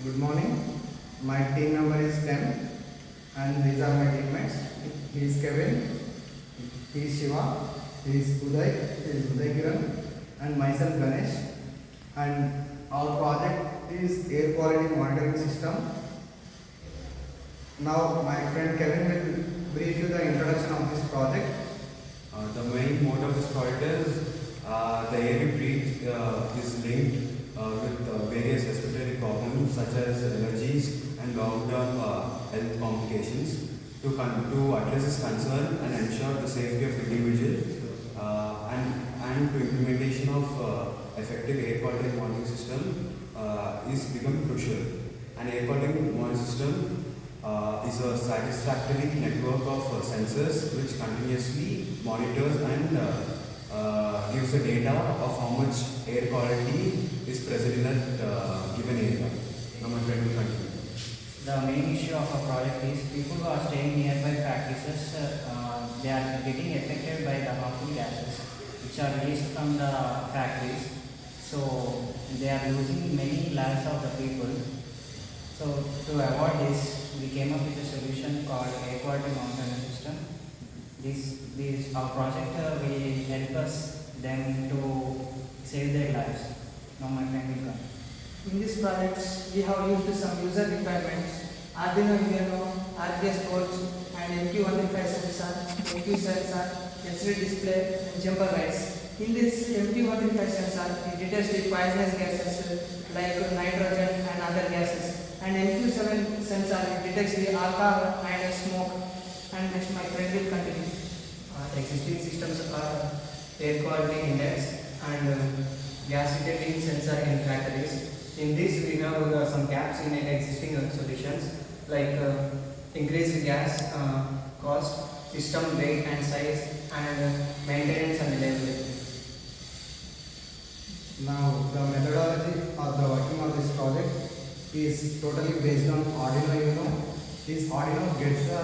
Good morning. My team number is 10 and these are my teammates. He is Kevin, he is Shiva, he is Uday Kiran and myself Ganesh. And our project is air quality monitoring system. Now my friend Kevin will brief you the introduction of this project. The main mode of this project is the air we breathe is linked with various respiratory problems such as allergies and long-term health complications. To address this concern and ensure the safety of individuals and to implementation of effective air quality monitoring system is become crucial. An air quality monitoring system is a satisfactory network of sensors which continuously monitors and gives the data of how much air quality is present in that given area. Now my friend will continue. The main issue of our project is people who are staying nearby practices, they are getting affected by the harmful gases which are released from the factories. So they are losing many lives of the people. So to avoid this, we came up with a solution called air quality monitoring system. Our project will help us them to save their lives. Now my friend will come. In this project, we have used some user requirements, Arduino Uno, RPS boards, and MQ135 sensor, MQ sensor, LCD display, and jumper lights. In this MQ135 sensor, it detects the poisonous gases like nitrogen and other gases. And MQ7 sensor, it detects the alcohol and smoke. And next, my friend will continue. Existing systems are air quality index and gas detecting sensor in factories. In this, we have some gaps in existing solutions like increased gas cost, system weight and size, and maintenance and reliability. Now the methodology of the working of this project is totally based on Arduino Uno. This Arduino gets the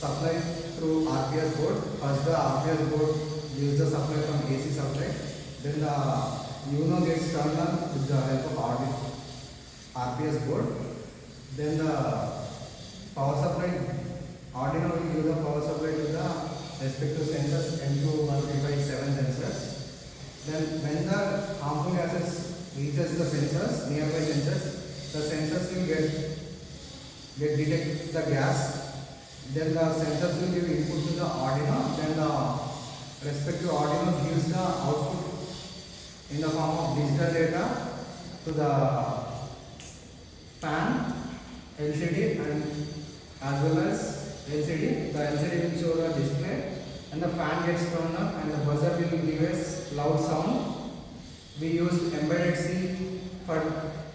supply through RPS board. First the RPS board gives the supply from AC supply. Then the Uno gets turned on with the help of RPS board. Then the power supply, Arduino will give the power supply to the respective sensors, MQ135 sensors. Then when the harmful gases reaches the sensors, nearby sensors, the sensors will detect the gas. Then the sensors will give input to the Arduino. Then the respective Arduino gives the output in the form of digital data to the fan, LCD, and as well as LCD. The LCD will show the display and the fan gets turned on and the buzzer will give a loud sound. We used embedded C for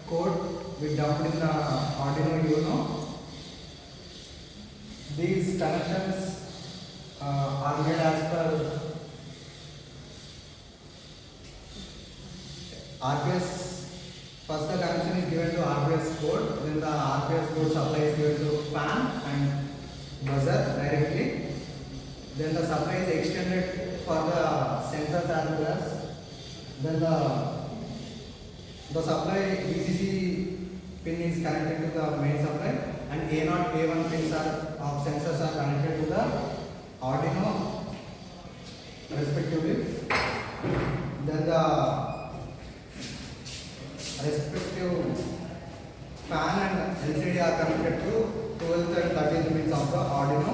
code we dumped in the Arduino Uno. These connections are made as per RPS. First the connection is given to RPS board, then the RPS board supply is given to fan and buzzer directly. Then the supply is extended for the sensors as well as then the supply VCC pin is connected to the main supply and A0, A1 pins of sensors are connected to the Arduino respectively. Then the respective fan and LCD are connected to 12th and 13th pins of the Arduino.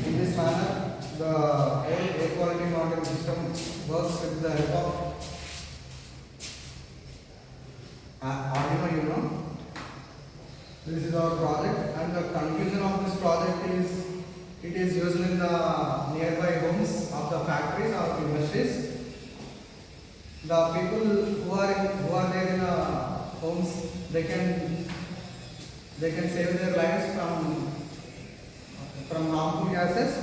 In this manner, the whole air quality monitoring system works with the help of Arduino Uno. This is our project, and the conclusion of this project is it is used in the nearby homes of the factories or industries. The people who are there in the homes, they can save their lives from harmful gases.